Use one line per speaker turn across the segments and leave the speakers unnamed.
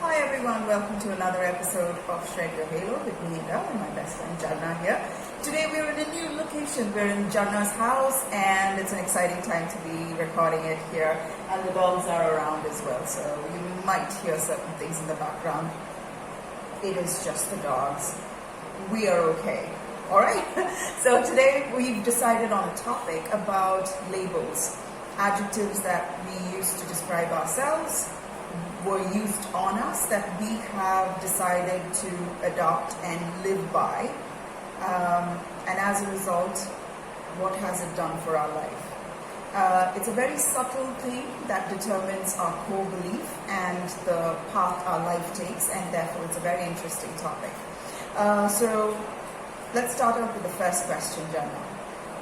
Hi everyone, welcome to another episode of Shred Your Halo with me, Edel, and my best friend Jharna here. Today we're in a new location. We're in Jharna's house and it's an exciting time to be recording it here. And the dogs are around as well, so you might hear certain things in the background. It is just the dogs. We are okay. Alright, so today we've decided on a topic about labels. Adjectives that we use to describe ourselves were used on us that we have decided to adopt and live by. And as a result, what has it done for our life? It's a very subtle thing that determines our core belief and the path our life takes, and therefore it's a very interesting topic. So let's start off with the first question, Jharna.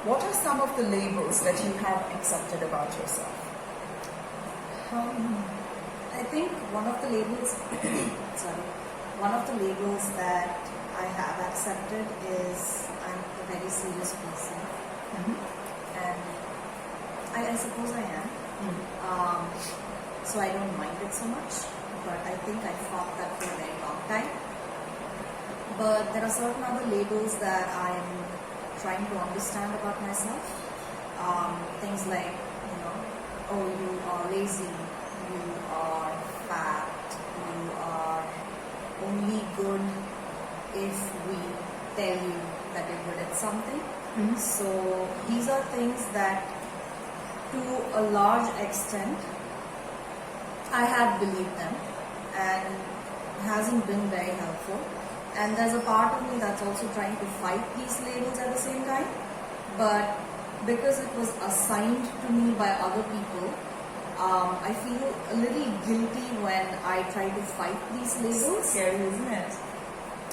What are some of the labels that you have accepted about yourself?
I think one of the labels that I have accepted is I'm a very serious person. And I suppose I am. So I don't mind it so much, but I think I fought that for a very long time. But there are certain other labels that I'm trying to understand about myself. Things like, oh, you are lazy, you are fat, you are only good if we tell you that you're good at something. So these are things that to a large extent I have believed them and hasn't been very helpful. And there's a part of me that's also trying to fight these labels at the same time. But because it was assigned to me by other people, I feel a little guilty when I try to fight these labels.
It's scary, isn't it?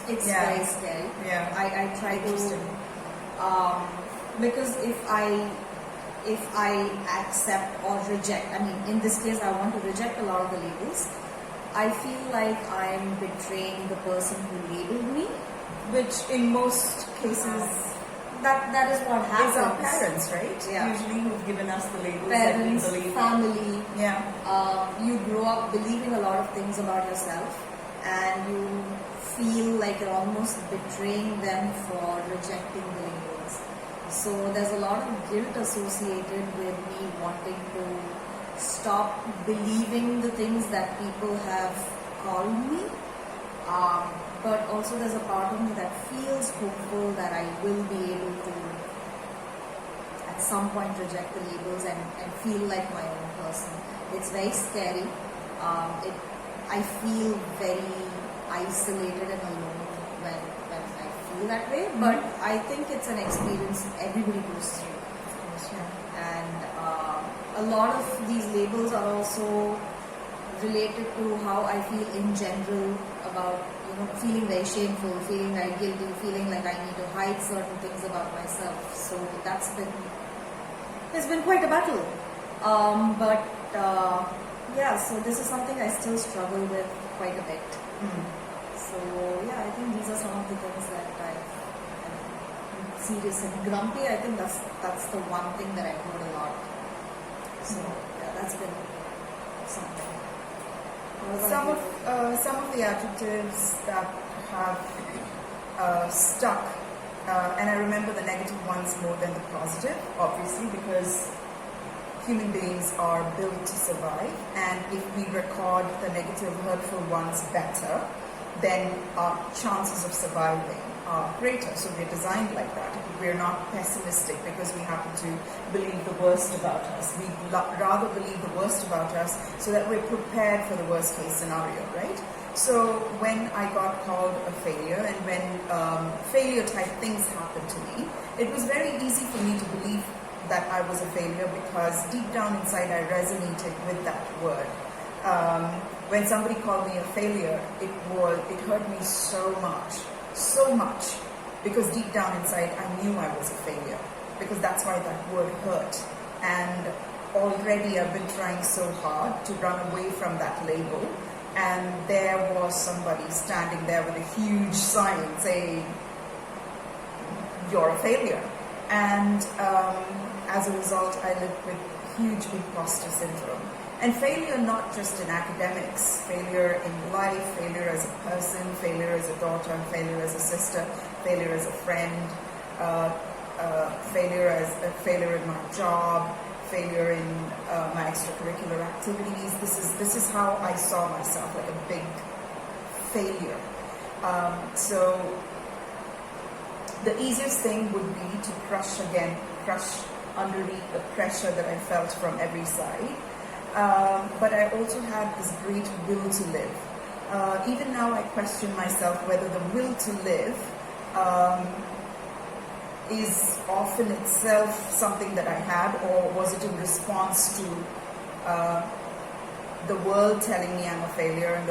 It's very scary.
Yeah.
I try to, because if I accept or reject, in this case I want to reject a lot of the labels, I feel like I'm betraying the person who labeled me,
Which in most cases
that is what happens.
is our parents, right?
Yeah.
Usually who've given us the labels
Parents,
that we believe.
family.
Yeah.
You grow up believing a lot of things about yourself, and you feel like you're almost betraying them for rejecting the labels. So there's a lot of guilt associated with me wanting to stop believing the things that people have called me. But also there's a part of me that feels hopeful that I will be able to at some point reject the labels and feel like my own person. It's very scary. I feel very isolated and alone when I feel that way, but I think it's an experience everybody goes through. And a lot of these labels are also related to how I feel in general about feeling very shameful, feeling very guilty, feeling like I need to hide certain things about myself. So it's been quite a battle. So this is something I still struggle with quite a bit. So I think these are some of the things that I'm serious and grumpy. I think that's the one thing that I've heard a lot. So that's been something.
Some of the adjectives that have stuck, and I remember the negative ones more than the positive, obviously, because human beings are built to survive, and if we record the negative, hurtful ones better, then our chances of surviving are greater. So we're designed like that. We're not pessimistic because we happen to believe the worst about us. We rather believe the worst about us so that we're prepared for the worst case scenario, right? So when I got called a failure and when failure type things happened to me, it was very easy for me to believe that I was a failure because deep down inside I resonated with that word. When somebody called me a failure, it hurt me so much, because deep down inside I knew I was a failure, because that's why that word hurt. And already I've been trying so hard to run away from that label, and there was somebody standing there with a huge sign saying, "You're a failure." And as a result, I lived with huge imposter syndrome. And failure not just in academics, failure in life, failure as a person, failure as a daughter, failure as a sister, failure as a friend, failure in my job, failure in my extracurricular activities. This is how I saw myself, like a big failure. So the easiest thing would be to crush underneath the pressure that I felt from every side. But I also had this great will to live. Even now I question myself whether the will to live is often itself something that I had, or was it in response to the world telling me I'm a failure, and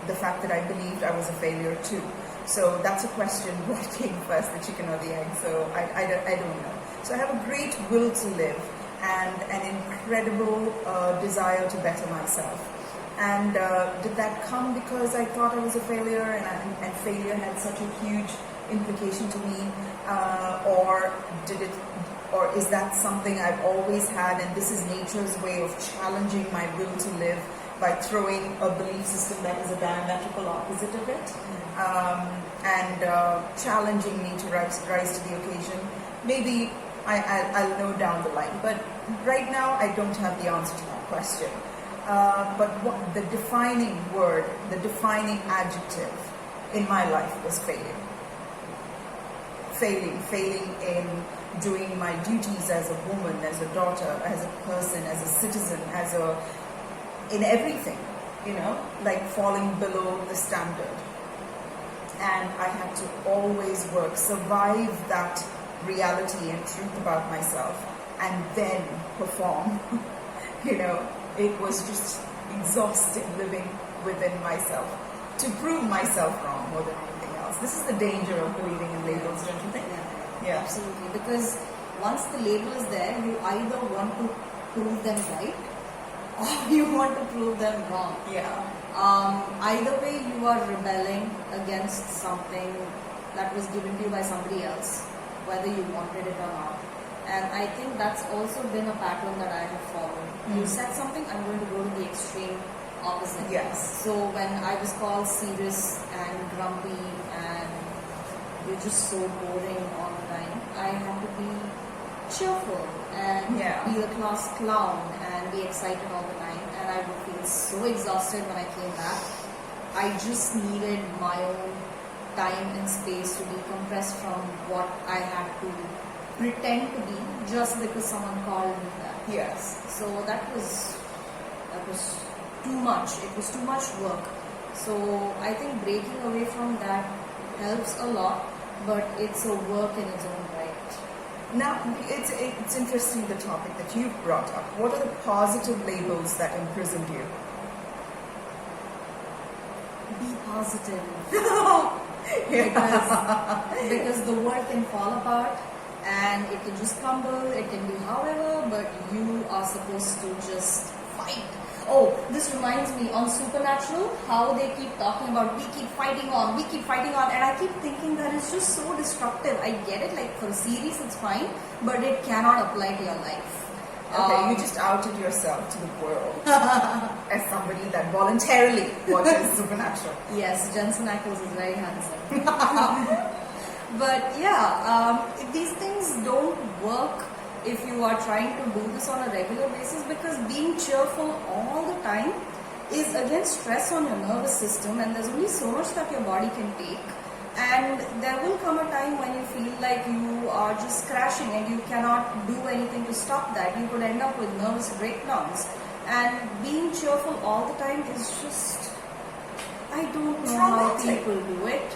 the fact that I believed I was a failure too. So that's a question: what came first, the chicken or the egg? So I don't know. So I have a great will to live and an incredible desire to better myself. And did that come because I thought I was a failure and failure had such a huge implication to me, or is that something I've always had, and this is nature's way of challenging my will to live by throwing a belief system that is a diametrical opposite of it, and challenging me to rise to the occasion? Maybe I'll know down the line, but right now I don't have the answer to that question. But what the defining word, the defining adjective in my life was failure. Failing in doing my duties as a woman, as a daughter, as a person, as a citizen, in everything, like falling below the standard. And I had to always survive that reality and truth about myself, and then perform. It was just exhausting living within myself to prove myself wrong more than anything else. This is the danger of believing in labels, don't you think?
Yeah, absolutely. Because once the label is there, you either want to prove them right or you want to prove them wrong.
Yeah.
Either way, you are rebelling against something that was given to you by somebody else, whether you wanted it or not. And I think that's also been a pattern that I have followed. You said something, I'm going to go to the extreme opposite.
Yes.
So when I was called serious and grumpy and you're just so boring all the time, I had to be cheerful and be the class clown and be excited all the time. And I would feel so exhausted when I came back. I just needed my own time and space to decompress from what I had to pretend to be just because someone called me that.
Yes.
So that was too much. It was too much work. So I think breaking away from that helps a lot, but it's a work in its own right.
Now, it's interesting, the topic that you've brought up. What are the positive labels that imprisoned you?
Be positive.
Yeah.
because the world can fall apart and it can just crumble, it can be however, but you are supposed to just fight. Oh, this reminds me on Supernatural, how they keep talking about we keep fighting on, and I keep thinking that is just so destructive. I get it, like for a series it's fine, but it cannot apply to your life.
Okay, you just outed yourself to the world as somebody that voluntarily watches Supernatural.
Yes, Jensen Ackles is very handsome. But yeah, these things don't work if you are trying to do this on a regular basis, because being cheerful all the time is again stress on your nervous system, and there's only so much that your body can take. And there will come a time when you feel like you are just crashing and you cannot do anything to stop that. You could end up with nervous breakdowns. And being cheerful all the time is just, I don't know how people do it.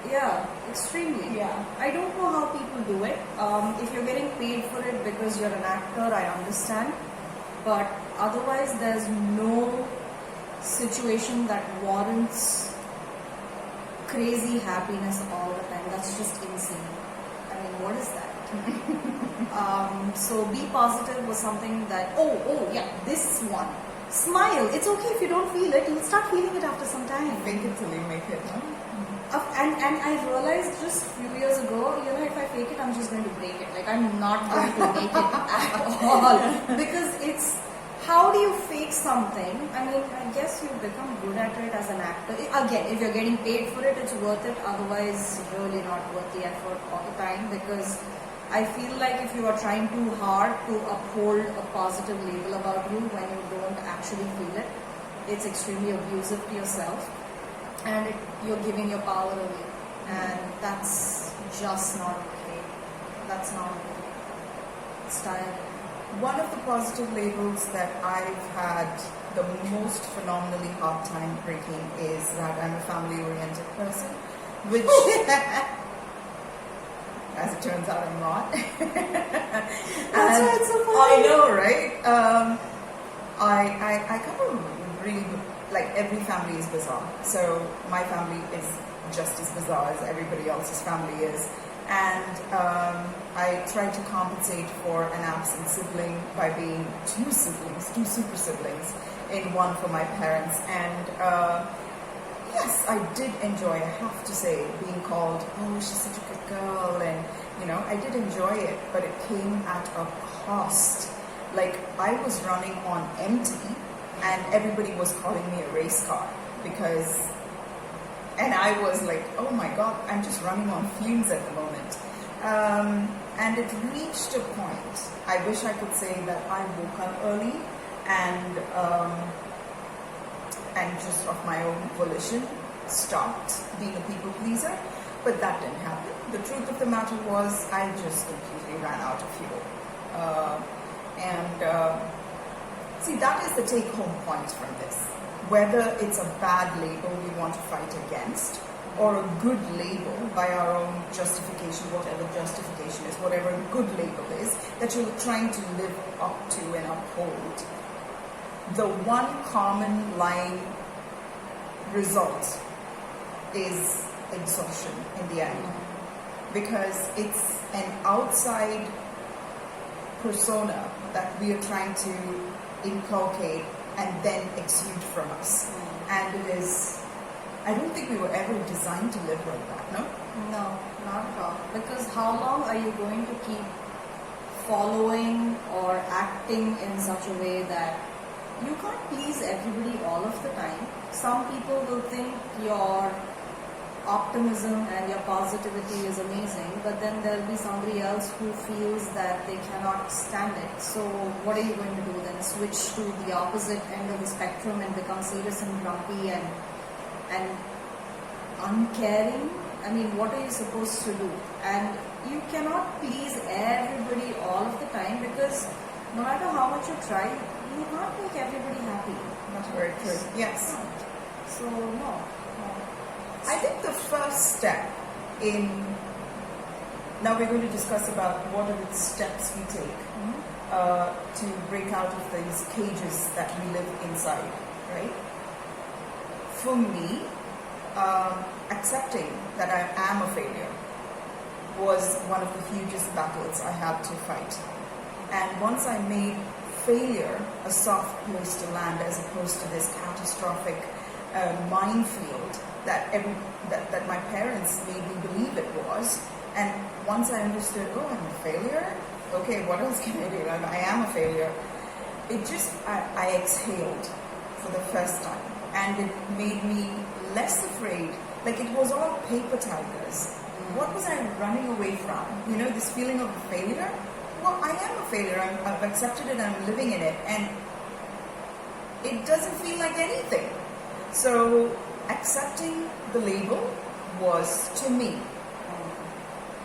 Yeah, extremely.
Yeah.
I don't know how people do it. If you're getting paid for it because you're an actor, I understand. But otherwise, there's no situation that warrants crazy happiness all the time. That's just insane. I mean, what is that? So be positive was something that, this one. Smile. It's okay if you don't feel it. You'll start feeling it after some time.
Fake it till you make it, huh?
And I realized just a few years ago, if I fake it, I'm just going to break it. Like, I'm not going to make it at all. Because it's how do you fake something? I mean, I guess you become good at it as an actor. Again, if you're getting paid for it, it's worth it. Otherwise, really not worth the effort all the time, because I feel like if you are trying too hard to uphold a positive label about you when you don't actually feel it, it's extremely abusive to yourself, and you're giving your power away, and that's just not okay. That's not okay. It's tiring.
One of the positive labels that I've had the most phenomenally hard time breaking is that I'm a family-oriented person, which, as it turns out, I'm not.
That's why it's so funny.
I know, right? I come from really, like, every family is bizarre. So my family is just as bizarre as everybody else's family is. And I try to compensate for an absent sibling by being two super siblings in one for my parents. And yes, I did enjoy, I have to say, being called, oh, she's such a good girl. And, you know, I did enjoy it, but it came at a cost. Like, I was running on empty and everybody was calling me a race car because... And I was like, oh my God, I'm just running on fumes at the moment. And it reached a point, I wish I could say that I woke up early and just of my own volition stopped being a people pleaser, but that didn't happen. The truth of the matter was I just completely ran out of fuel. See, that is the take-home point from this. Whether it's a bad label we want to fight against or a good label by our own justification, whatever justification is, whatever a good label is that you're trying to live up to and uphold, the one common line result is exhaustion in the end, because it's an outside persona that we are trying to inculcate and then exude from us. And it is, I don't think we were ever designed to live like that, no?
No, not at all. Because how long are you going to keep following or acting in such a way that you can't please everybody all of the time? Some people will think your optimism and your positivity is amazing, but then there'll be somebody else who feels that they cannot stand it. So what are you going to do then? Switch to the opposite end of the spectrum and become serious and grumpy and uncaring? I mean, what are you supposed to do? And you cannot please everybody all of the time, because no matter how much you try, you can't make everybody happy.
That's very true. Yes.
So no.
I think the first step in, now we're going to discuss about what are the steps we take to break out of these cages that we live inside, right? For me, accepting that I am a failure was one of the hugest battles I had to fight. And once I made failure a soft place to land as opposed to this catastrophic minefield that my parents made me believe it was, and once I understood, oh, I'm a failure, okay, what else can I do? I am a failure. It just, I exhaled for the first time, and it made me less afraid. Like, it was all paper tigers. What was I running away from? You know, this feeling of failure? Well, I am a failure. I've accepted it, I'm living in it, and it doesn't feel like anything. So accepting the label was, to me,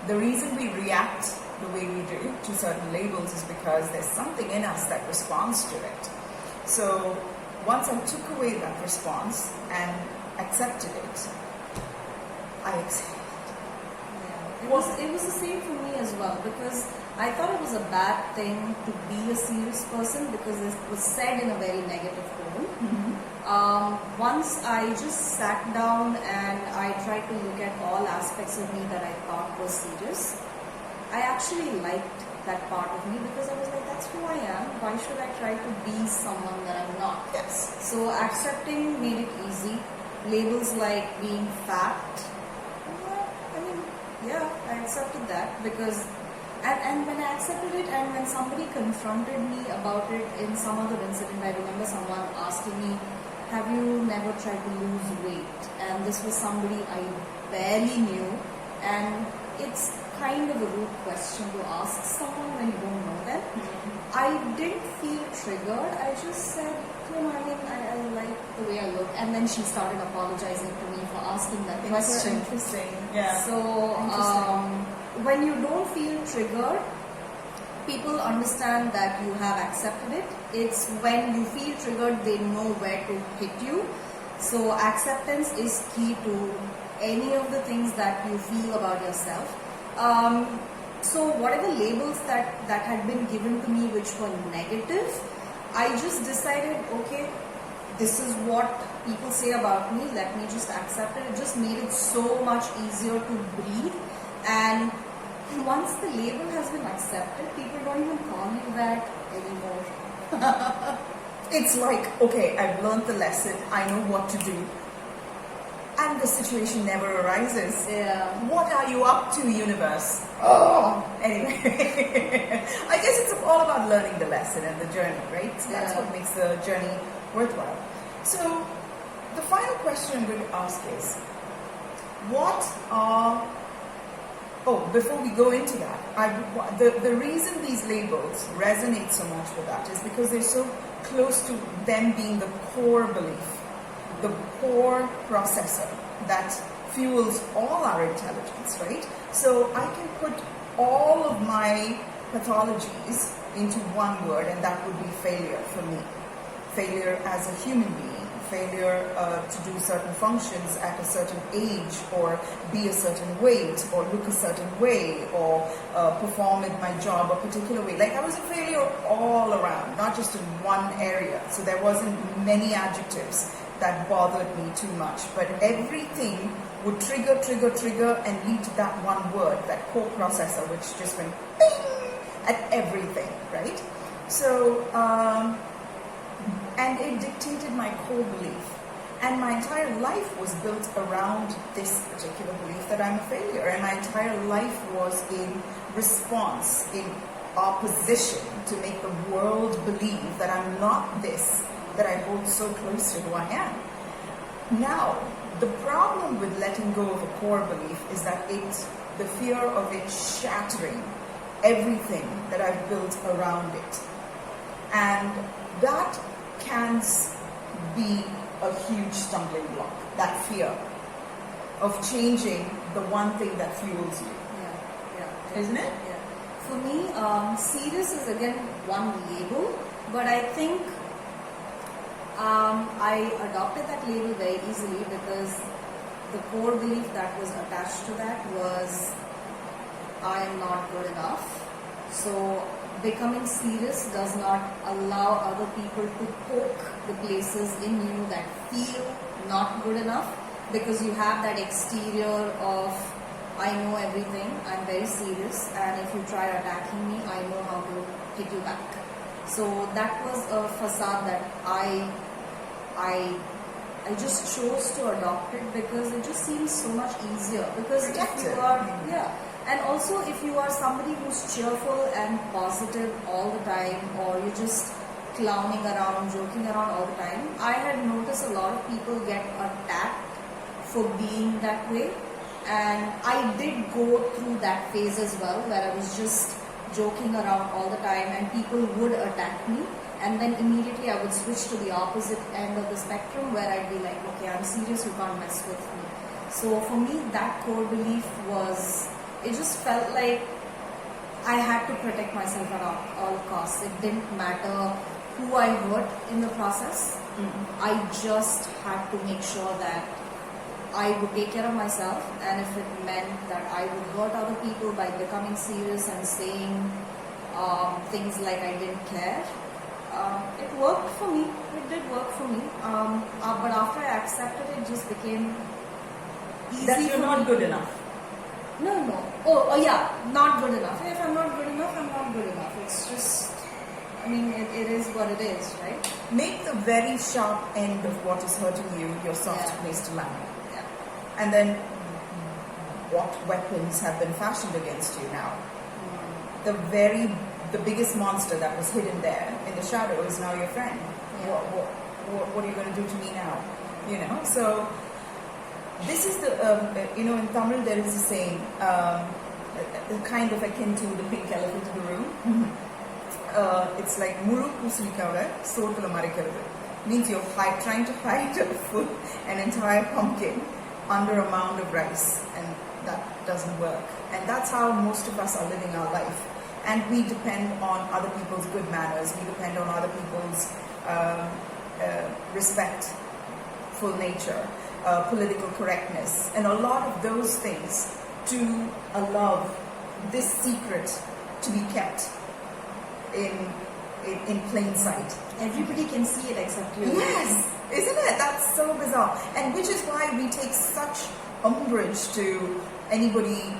the reason we react the way we do to certain labels is because there's something in us that responds to it. So once I took away that response and accepted it, I exhaled.
Yeah. It was the same for me as well, because I thought it was a bad thing to be a serious person because it was said in a very negative tone. Once I just sat down and I tried to look at all aspects of me that I thought was serious, I actually liked that part of me, because I was like, that's who I am. Why should I try to be someone that I'm not?
Yes.
So accepting made it easy. Labels like being fat, I mean, yeah, I accepted that, because And when I accepted it, and when somebody confronted me about it in some other incident, I remember someone asking me, have you never tried to lose weight? And this was somebody I barely knew, and it's kind of a rude question to ask someone when you don't know them. I didn't feel triggered. I just said, I like the way I look. And then she started apologizing to me for asking that question.
Interesting. Yeah.
So when you don't feel triggered, people understand that you have accepted it. It's when you feel triggered, they know where to hit you. So acceptance is key to any of the things that you feel about yourself. So whatever labels that had been given to me which were negative, I just decided, okay, this is what people say about me, let me just accept it. It just made it so much easier to breathe. And once the label has been accepted, people don't even call you that anymore.
It's like, okay, I've learned the lesson, I know what to do, and the situation never arises.
Yeah.
What are you up to, universe? Anyway, I guess it's all about learning the lesson and the journey, right? So that's what makes the journey worthwhile. So the final question I'm going to ask is, before we go into that, the reason these labels resonate so much with that is because they're so close to them being the core belief, the core processor that fuels all our intelligence, right? So I can put all of my pathologies into one word, and that would be failure for me. Failure as a human being, failure to do certain functions at a certain age, or be a certain weight, or look a certain way, or perform in my job a particular way. Like I was a failure all around, not just in one area. So there wasn't many adjectives that bothered me too much, but everything would trigger and lead to that one word, that core processor, which just went bing at everything, right? So, and it dictated my core belief. And my entire life was built around this particular belief that I'm a failure. And my entire life was in response, in opposition to make the world believe that I'm not this, that I hold so close to who I am. Now, the problem with letting go of a core belief is that the fear of it shattering everything that I've built around it. And that can be a huge stumbling block, that fear of changing the one thing that fuels you.
Yeah.
Isn't it?
Yeah. For me, serious is again one label, but I think I adopted that label very easily because the core belief that was attached to that was I am not good enough. So becoming serious does not allow other people to poke the places in you that feel not good enough, because you have that exterior of I know everything, I'm very serious, and if you try attacking me, I know how to hit you back. So that was a facade that I just chose to adopt it because it just seems so much easier. Because if you are, and also if you are somebody who's cheerful and positive all the time, or you're just clowning around, joking around all the time, I had noticed a lot of people get attacked for being that way. And I did go through that phase as well, where I was just joking around all the time and people would attack me. And then immediately I would switch to the opposite end of the spectrum, where I'd be like, okay, I'm serious, you can't mess with me. So for me, that core belief was, it just felt like I had to protect myself at all costs. It didn't matter who I hurt in the process. I just had to make sure that I would take care of myself, and if it meant that I would hurt other people by becoming serious and saying things like I didn't care, it worked for me. It did work for me. But after I accepted it, it just became easy.
That you're not good enough.
No. Oh, yeah, not good enough. If I'm not good enough, I'm not good enough. It's just, I mean, it is what it is, right?
Make the very sharp end of what is hurting you your soft place to land.
Yeah.
And then what weapons have been fashioned against you now? the biggest monster that was hidden there in the shadow is now your friend.
Yeah.
What are you going to do to me now? You know, so this is the, in Tamil there is a saying, kind of akin to the pink elephant in the room. It's like, Muru Pusulikava, Sotula Marikaravu. Means you're trying to hide an entire pumpkin under a mound of rice, and that doesn't work. And that's how most of us are living our life. And we depend on other people's good manners, we depend on other people's respectful nature, political correctness, and a lot of those things to allow this secret to be kept in plain sight.
Everybody can see it except you.
Yes, isn't it? That's so bizarre. And which is why we take such umbrage to anybody,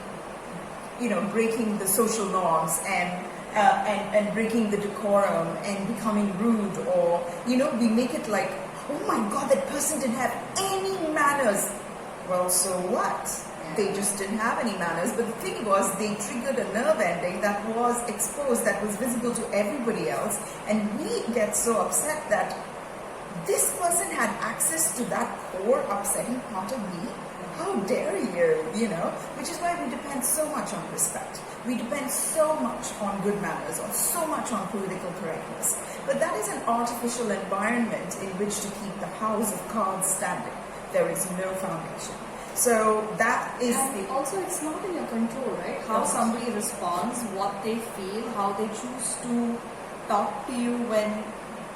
breaking the social norms and breaking the decorum and becoming rude, or we make it like, oh my God, that person didn't have any manners. Well, so what? They just didn't have any manners. But the thing was, they triggered a nerve ending that was exposed, that was visible to everybody else. And we get so upset that this person had access to that core upsetting part of me. How dare you, Which is why we depend so much on respect. We depend so much on good manners, or so much on political correctness. But that is an artificial environment in which to keep the house of cards standing. There is no foundation. So that is...
And also, it's not in your control, right? How somebody responds, what they feel, how they choose to talk to you when...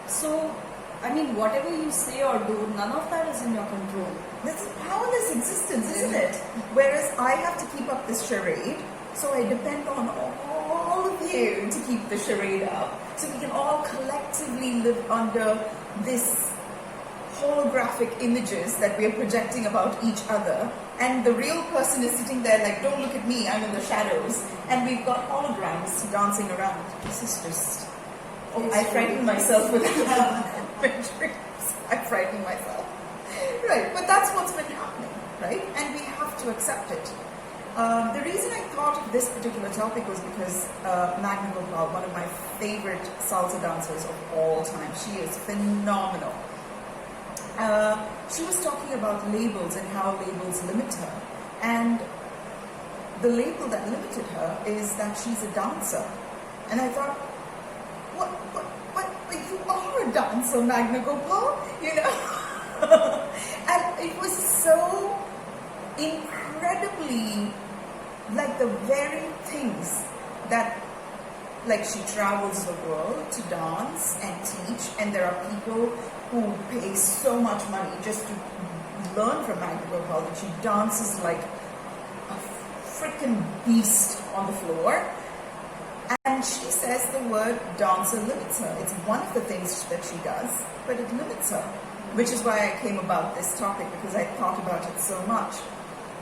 So, whatever you say or do, none of that is in your control.
That's a powerless existence, isn't it? Whereas I have to keep up this charade, so I depend on all of you to keep the charade up. So we can all collectively live under this holographic images that we are projecting about each other, and the real person is sitting there like, don't look at me, I'm in the shadows, and we've got holograms dancing around. This is just... I frightened myself with that. I frightened myself. Right, but that's what's been happening, right? And we have to accept it. The reason I thought of this particular topic was because Magna Gopal, one of my favorite salsa dancers of all time, she is phenomenal. She was talking about labels and how labels limit her. And the label that limited her is that she's a dancer. And I thought, what, you are a dancer, Magna Gopal, And it was so incredibly like the very things that, like, she travels the world to dance and teach, and there are people who pay so much money just to learn from Magna Gopal that she dances like a freaking beast on the floor. And she says the word dancer limits her. It's one of the things that she does, but it limits her. Which is why I came about this topic, because I thought about it so much.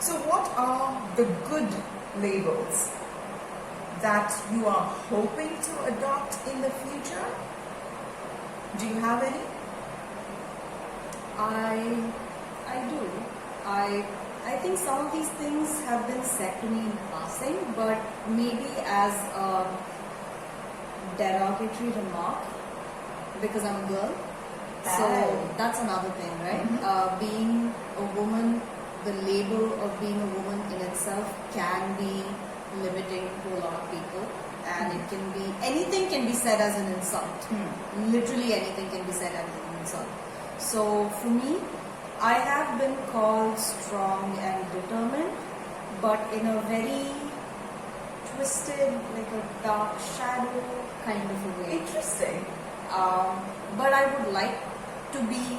So what are the good labels that you are hoping to adopt in the future? Do you have any?
I do. I think some of these things have been said to me in passing, but maybe as a derogatory remark, because I'm a girl. So that's another thing, right?
Mm-hmm.
Being a woman, the label of being a woman in itself can be limiting to a lot of people, and it can be, anything can be said as an insult. Literally anything can be said as an insult. So for me, I have been called strong and determined, but in a very twisted, like a dark shadow kind of a way.
Interesting.
But I would like to be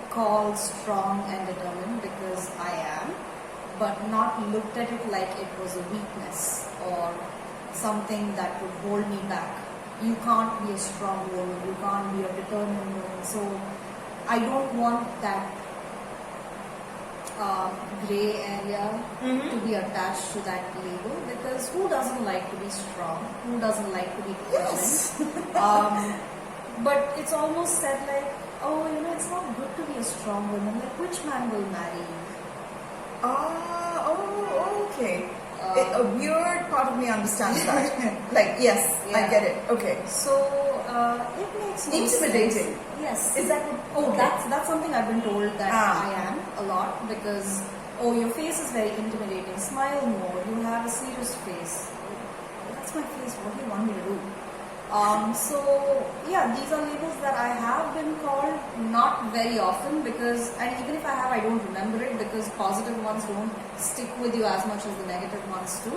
called strong and determined, because I am, but not looked at it like it was a weakness or something that would hold me back. You can't be a strong woman, you can't be a determined woman. So I don't want that gray area to be attached to that label, because who doesn't like to be strong? Who doesn't like to be determined?
Yes.
But it's almost said like, oh, it's not good to be a strong woman. Like, which man will marry you?
Okay. A weird part of me understands that. Like, yes, I
Yeah.
get it. Okay.
So it makes no
Intimidating.
sense. Yes.
Is that what?
Oh,
okay.
that's something I've been told that
Ah.
I am a lot, because your face is very intimidating. Smile more. You have a serious face. That's my face. What do you want me to do? So yeah, these are labels that I have been called, not very often, because, and even if I have, I don't remember it, because positive ones don't stick with you as much as the negative ones do.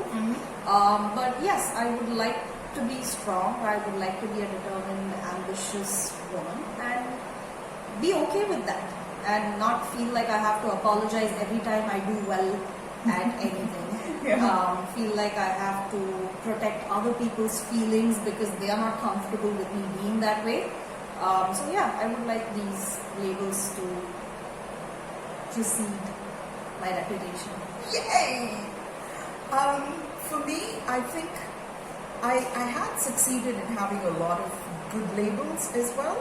But yes, I would like to be strong. I would like to be a determined, ambitious woman, and be okay with that, and not feel like I have to apologize every time I do well at anything.
Yeah.
Feel like I have to protect other people's feelings because they are not comfortable with me being that way. So yeah, I would like these labels to precede my reputation.
Yay! For me, I think I had succeeded in having a lot of good labels as well,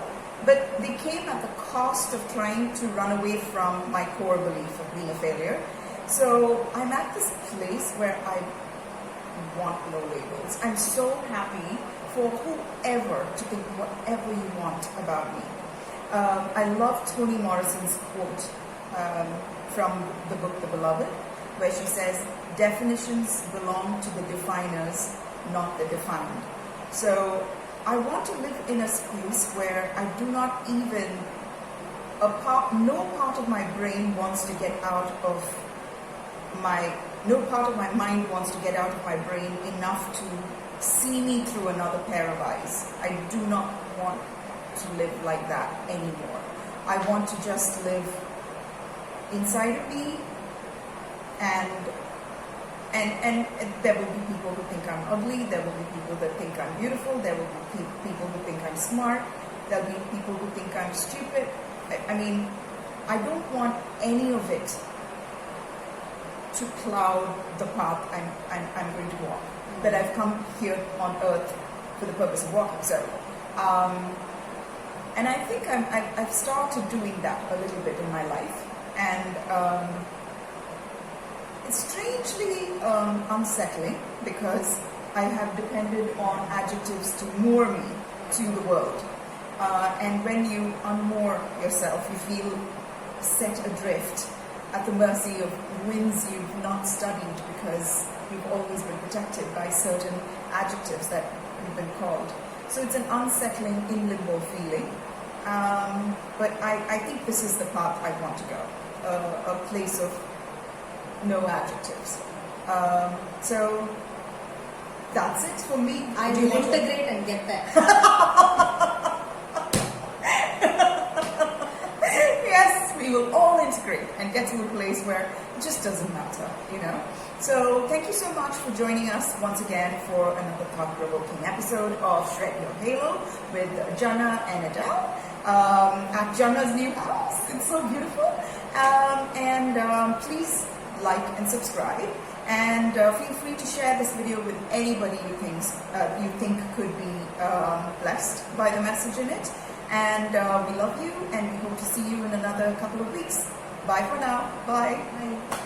but they came at the cost of trying to run away from my core belief of being a failure. So I'm at this place where I want no labels. I'm so happy for whoever to think whatever you want about me. I love Toni Morrison's quote from the book The Beloved, where she says, definitions belong to the definers, not the defined. So I want to live in a space where I do not even, no part of my brain wants to get out of no part of my mind wants to get out of my brain enough to see me through another pair of eyes. I do not want to live like that anymore. I want to just live inside of me, and there will be people who think I'm ugly, there will be people that think I'm beautiful, there will be people who think I'm smart, there will be people who think I'm stupid. I mean, I don't want any of it to cloud the path I'm going to walk, that I've come here on earth for the purpose of walking. So, and I think I've started doing that a little bit in my life, and it's strangely unsettling, because I have depended on adjectives to moor me to the world, and when you unmoor yourself, you feel set adrift at the mercy of winds you've not studied, because you've always been protected by certain adjectives that you've been called. So it's an unsettling in limbo feeling. But I think this is the path I want to go, a place of no adjectives. So that's it for me.
I will integrate and get there.
Yes, we will all integrate and get to a place where it just doesn't matter, you know. So thank you so much for joining us once again for another thought-provoking episode of Shred Your Halo with Jharna and Edel at Jharna's new house. It's so beautiful. Please like and subscribe, and feel free to share this video with anybody you think could be blessed by the message in it. And we love you, and we hope to see you in another couple of weeks. Bye for now. Bye.
Bye.